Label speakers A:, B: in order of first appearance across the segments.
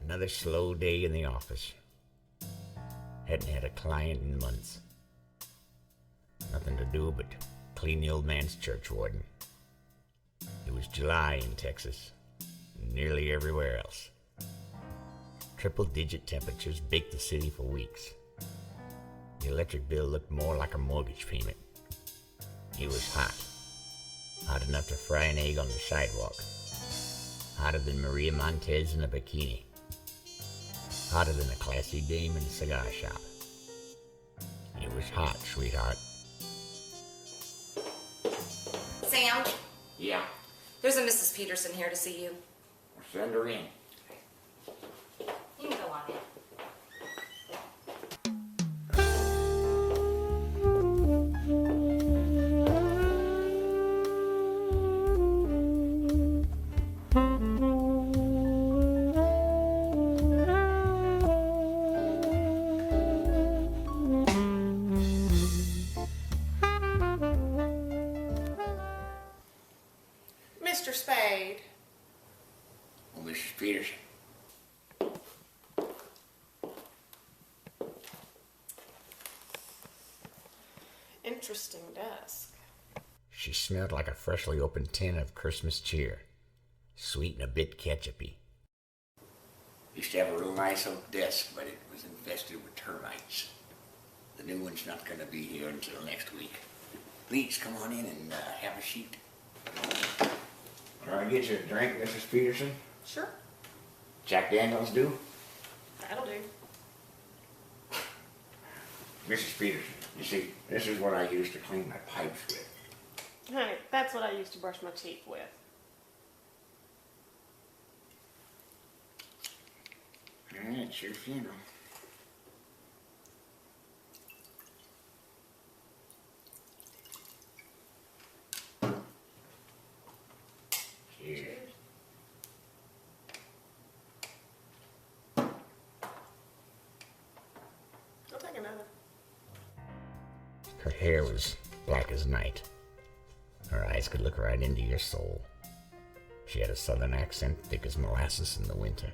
A: Another slow day in the office. Hadn't had a client in months. Nothing to do but clean the old man's church warden. It was July in Texas, nearly everywhere else. Triple-digit temperatures baked the city for weeks. The electric bill looked more like a mortgage payment. It was hot. Hot enough to fry an egg on the sidewalk. Hotter than Maria Montez in a bikini. Hotter than a classy dame in a cigar shop. It was hot, sweetheart.
B: Sam?
A: Yeah?
B: There's a Mrs. Peterson here to see you.
A: Send her in.
B: You can go on in.
C: Mr. Spade.
A: Oh, Mrs. Peterson.
C: Interesting desk.
A: She smelled like a freshly opened tin of Christmas cheer. Sweet and a bit ketchupy. Used to have a real nice oak desk, but it was infested with termites. The new one's not going to be here until next week. Please come on in and have a seat. Can I get you a drink, Mrs. Peterson?
C: Sure.
A: Jack Daniels do?
C: That'll do.
A: Mrs. Peterson, you see, this is what I used to clean my pipes with.
C: Honey, that's what I used to brush my teeth with.
A: It's your funeral. Cheers.
C: I'll take another.
A: Her hair was black as night. Her eyes could look right into your soul. She had a southern accent thick as molasses in the winter.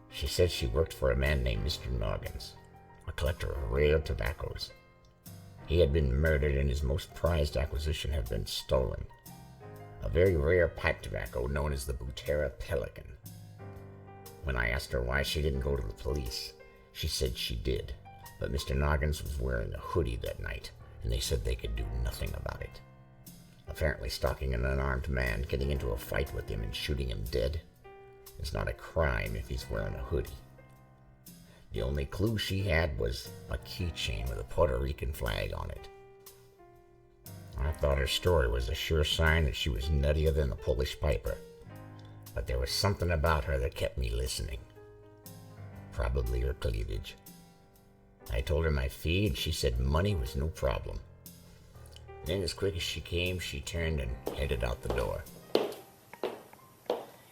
A: She said she worked for a man named Mr. Noggins, a collector of rare tobaccos. He had been murdered and his most prized acquisition had been stolen. A very rare pipe tobacco known as the Butera Pelican. When I asked her why she didn't go to the police, she said she did, but Mr. Noggins was wearing a hoodie that night, and they said they could do nothing about it. Apparently stalking an unarmed man, getting into a fight with him and shooting him dead is not a crime if he's wearing a hoodie. The only clue she had was a keychain with a Puerto Rican flag on it. I thought her story was a sure sign that she was nuttier than the Polish piper, but there was something about her that kept me listening. Probably her cleavage. I told her my fee and she said money was no problem. Then as quick as she came, she turned and headed out the door.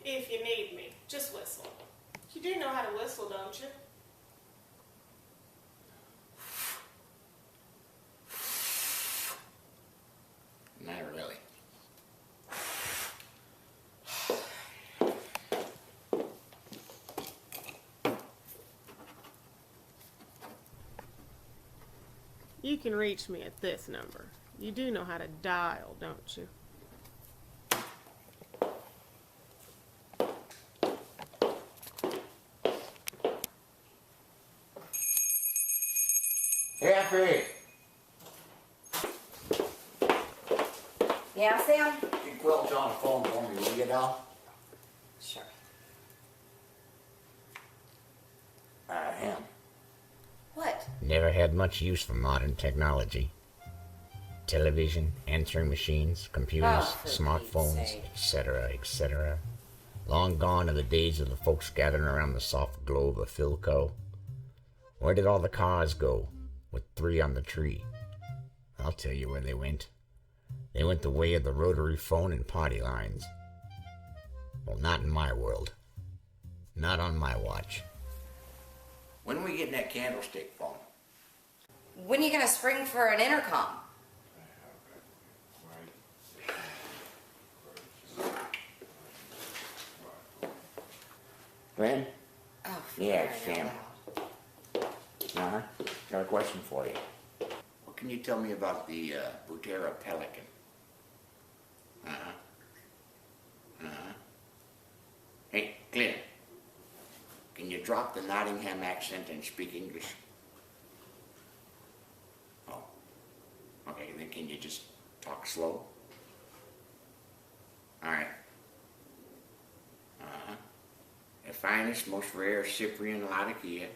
C: If you need me, just whistle. You do know how to whistle, don't you?
A: Not really.
C: You can reach me at this number. You do know how to dial, don't you?
A: Effie!
B: Yeah, Sam?
A: Get Quilt's on the phone for me, will you, doll?
B: Sure.
A: Him.
B: What?
A: Never had much use for modern technology. Television, answering machines, computers,
B: Oh, for
A: smartphones,
B: Pete's sake.
A: etc., etc. Long gone are the days of the folks gathering around the soft glow of a Philco. Where did all the cars go, with 3 on the tree? I'll tell you where they went. They went the way of the rotary phone and party lines. Well, not in my world. Not on my watch. When are we getting that candlestick phone?
B: When are you gonna spring for an intercom?
A: Glenn, Yeah,
B: Very
A: Sam.
B: loud.
A: Uh-huh. Got a question for you. What can you tell me about the Butera Pelican? Uh-huh. Uh-huh. Hey, Clint. Can you drop the Nottingham accent and speak English? Oh. Okay, then can you just talk slow? Alright. Uh-huh. The finest, most rare Cyprian Latakia.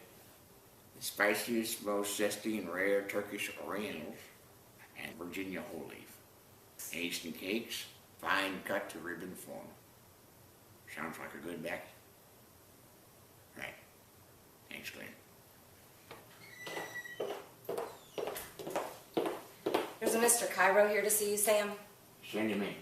A: The spiciest, most zesty and rare Turkish Orientals. And Virginia whole leaf. Aged in cakes, fine cut to ribbon form. Sounds like a good batch. Right. Thanks, Glenn.
B: There's a Mr. Cairo here to see you, Sam.
A: Send him in.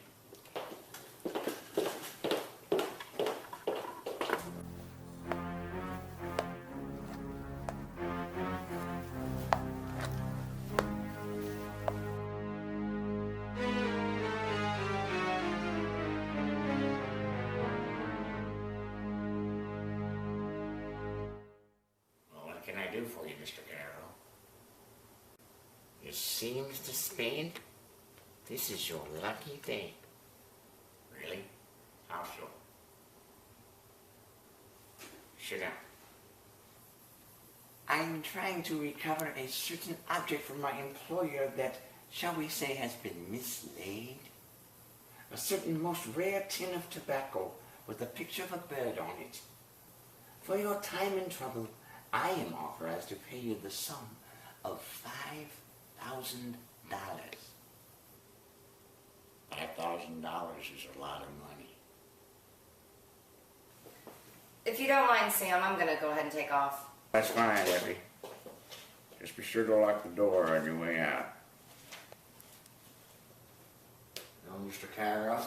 A: What can I do for you, Mr. Cairo? You see, Mr. Spade? This is your lucky day. Really? How so? Sit down.
D: I'm trying to recover a certain object from my employer that, shall we say, has been mislaid. A certain most rare tin of tobacco with a picture of a bird on it. For your time and trouble, I am authorized to pay you the sum of $5,000.
A: $5,000 is a lot of money.
B: If you don't mind, Sam, I'm gonna go ahead and take off.
A: That's fine, Effie. Just be sure to lock the door on your way out. No, Mr. Cairo?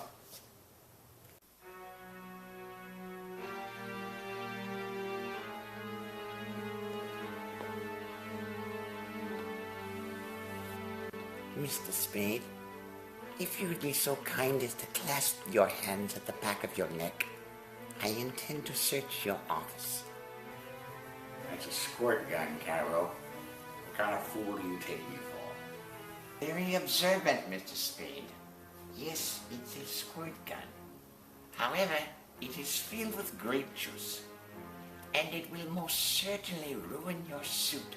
D: Mr. Spade, if you would be so kind as to clasp your hands at the back of your neck, I intend to search your office.
A: That's a squirt gun, Cairo. What kind of fool do you take me for?
D: Very observant, Mr. Spade. Yes, it's a squirt gun. However, it is filled with grape juice, and it will most certainly ruin your suit.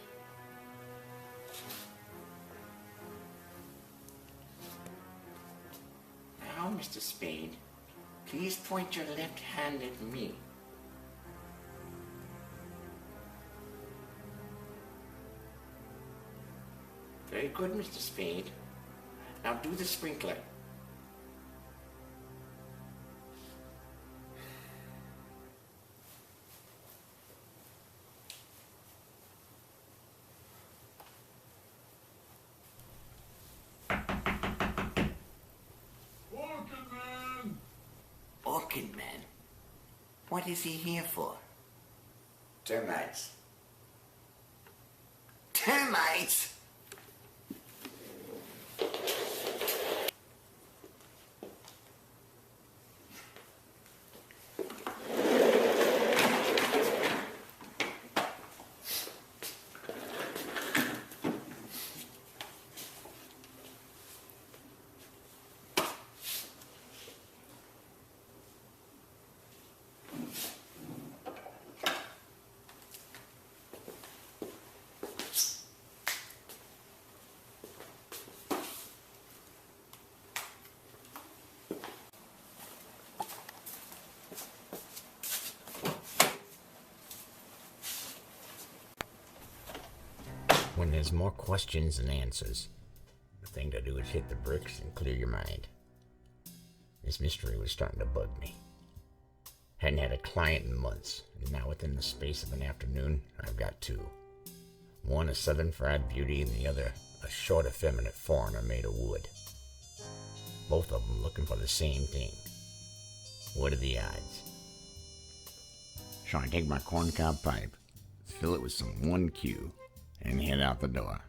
D: Now, Mr. Spade, please point your left hand at me. Very good, Mr. Spade. Now do the sprinkler. Orchid Man? What is he here for?
A: Termites.
D: Termites?
A: When there's more questions than answers, the thing to do is hit the bricks and clear your mind. This mystery was starting to bug me. Hadn't had a client in months, and now within the space of an afternoon, I've got two. One a southern fried beauty, and the other a short, effeminate foreigner made of wood. Both of them looking for the same thing. What are the odds? So I take my corncob pipe, fill it with some 1Q, and head out the door.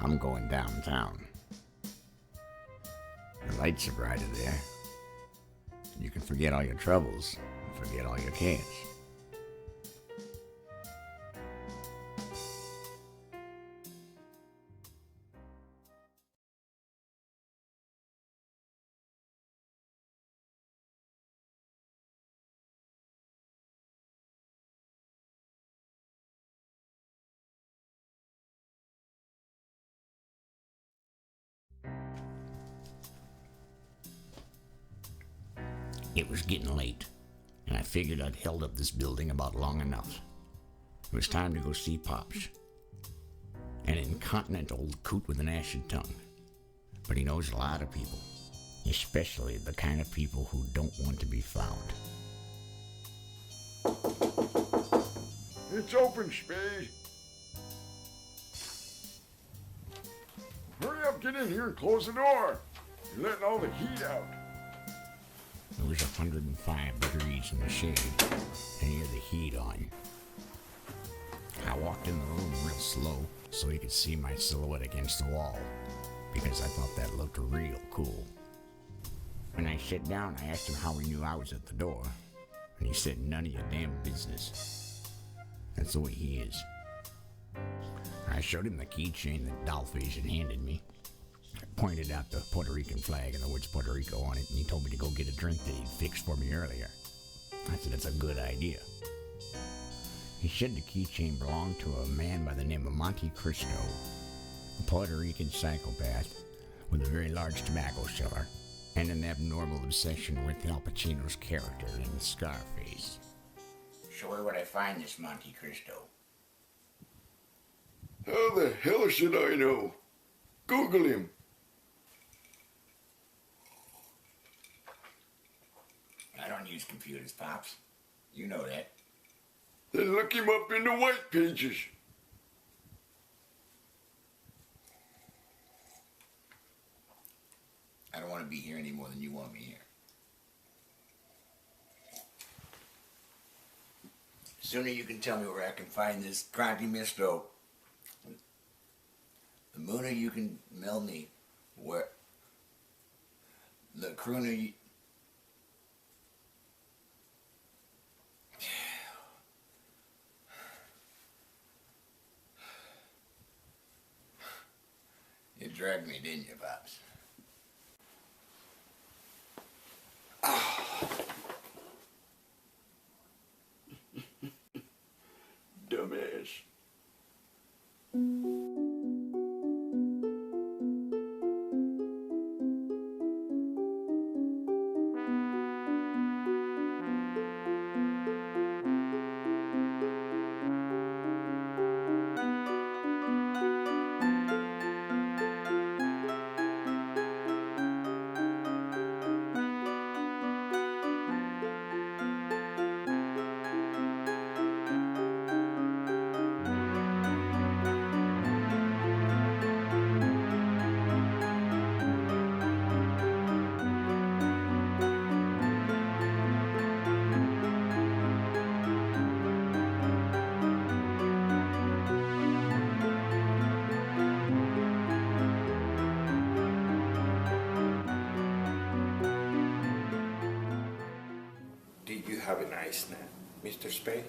A: I'm going downtown. The lights are brighter there. You can forget all your troubles and forget all your cares. It was getting late, and I figured I'd held up this building about long enough. It was time to go see Pops. An incontinent old coot with an ashen tongue. But he knows a lot of people, especially the kind of people who don't want to be found.
E: It's open, Spade. Hurry up, get in here and close the door. You're letting all the heat out.
A: It was 105 degrees in the shade, and he had the heat on. I walked in the room real slow so he could see my silhouette against the wall, because I thought that looked real cool. When I sat down, I asked him how he knew I was at the door, and he said none of your damn business. That's the way he is. I showed him the keychain that Dollface had handed me. I pointed out the Puerto Rican flag and the words Puerto Rico on it, and he told me to go get a drink that he'd fixed for me earlier. I said, that's a good idea. He said the keychain belonged to a man by the name of Monte Cristo, a Puerto Rican psychopath with a very large tobacco cellar and an abnormal obsession with Al Pacino's character in Scarface. So where would I find this Monte Cristo?
E: How the hell should I know? Google him.
A: I don't use computers, Pops. You know that.
E: Then look him up in the white pages.
A: I don't want to be here any more than you want me here. The sooner you can tell me where I can find this cranky misto, the mooner you can mail me where the crooner you... You dragged me, didn't you, Pops?
E: Dumbass.
F: Did you have a nice nap, Mr. Spade?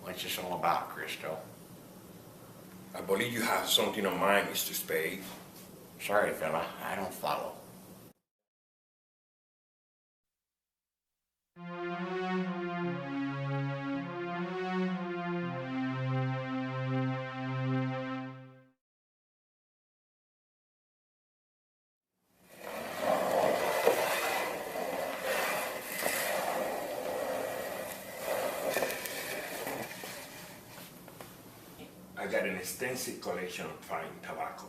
A: What's this all about, Cristo?
F: I believe you have something on mind, Mr. Spade.
A: Sorry, fella, I don't follow.
F: I got an extensive collection of fine tobacco.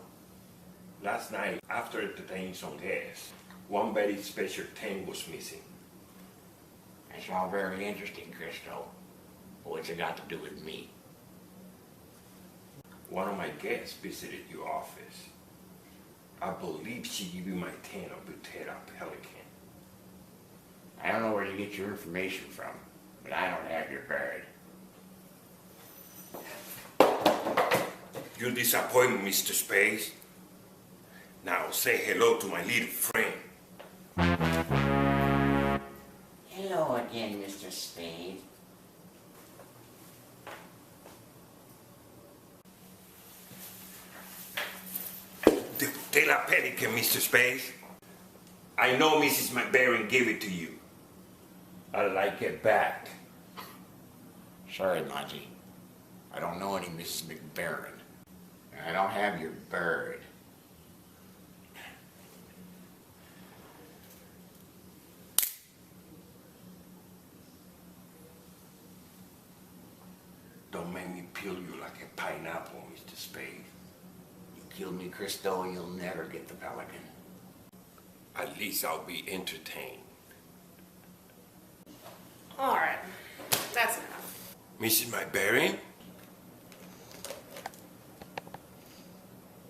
F: Last night, after entertaining some guests, one very special thing was missing.
A: That's all very interesting, Cristo. But what's it got to do with me?
F: One of my guests visited your office. I believe she gave you my tin of Butera Pelican.
A: I don't know where you get your information from, but I don't have your bird.
F: You disappoint me, Mr. Spade. Now say hello to my little friend.
A: Hello again, Mr. Spade.
F: The Butera Pelican, Mr. Spade. I know Mrs. McBaron gave it to you. I like it back.
A: Sorry, Monty. I don't know any Mrs. McBaron. I don't have your bird.
F: don't make me peel you like a pineapple, Mr. Spade.
D: You kill me, Christo, you'll never get the Pelican.
F: At least I'll be entertained.
C: All right, that's enough.
F: Mrs. McBarry?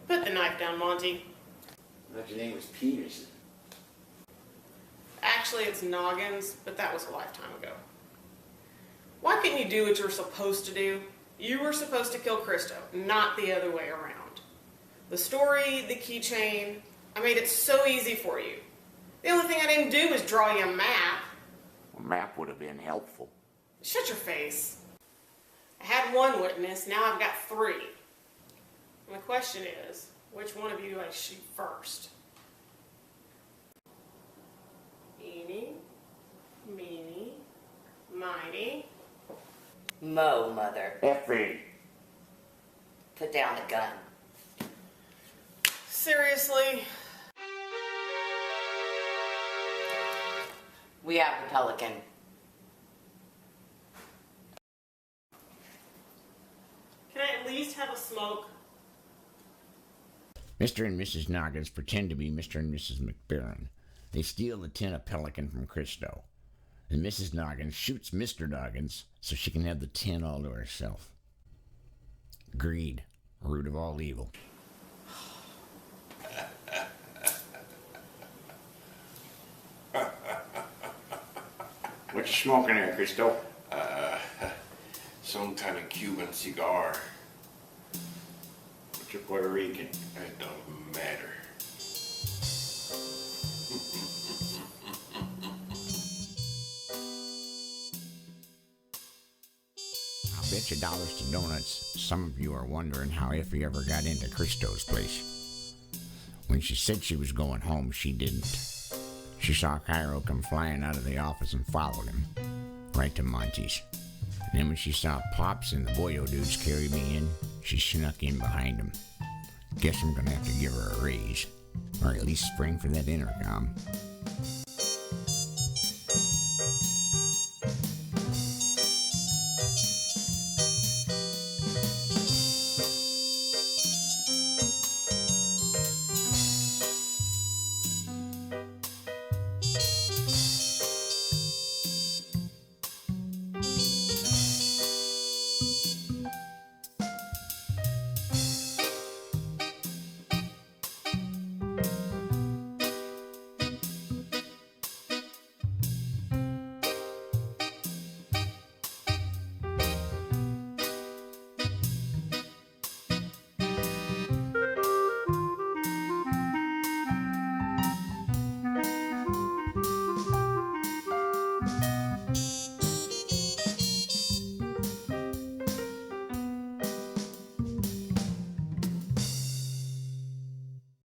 C: Put the knife down, Monty.
D: I thought your name was Peterson.
C: Actually, it's Noggins, but that was a lifetime ago. Why couldn't you do what you were supposed to do? You were supposed to kill Christo, not the other way around. The story, the keychain, I made it so easy for you. The only thing I didn't do was draw you a map.
D: A map would have been helpful.
C: Shut your face. I had one witness, now I've got 3. And the question is, which one of you do I shoot first? Eeny, meeny, miny.
B: Mo, mother.
D: Effie.
B: Put down the gun.
C: Seriously?
B: We have the Pelican.
C: Can I at least have a smoke?
A: Mr. and Mrs. Noggins pretend to be Mr. and Mrs. McBarron. They steal the tin of Pelican from Christo. And Mrs. Noggins shoots Mr. Noggins so she can have the tin all to herself. Greed, root of all evil.
D: What you smoking there, Christo?
F: Some kind of Cuban cigar.
D: But you're Puerto Rican.
F: It don't matter.
A: I'll bet you dollars to donuts some of you are wondering how Effie ever got into Christo's place. When she said she was going home, she didn't. She saw Cairo come flying out of the office and followed him, right to Monty's. And then when she saw Pops and the Boyo dudes carry me in, she snuck in behind them. Guess I'm gonna have to give her a raise, or at least spring for that intercom.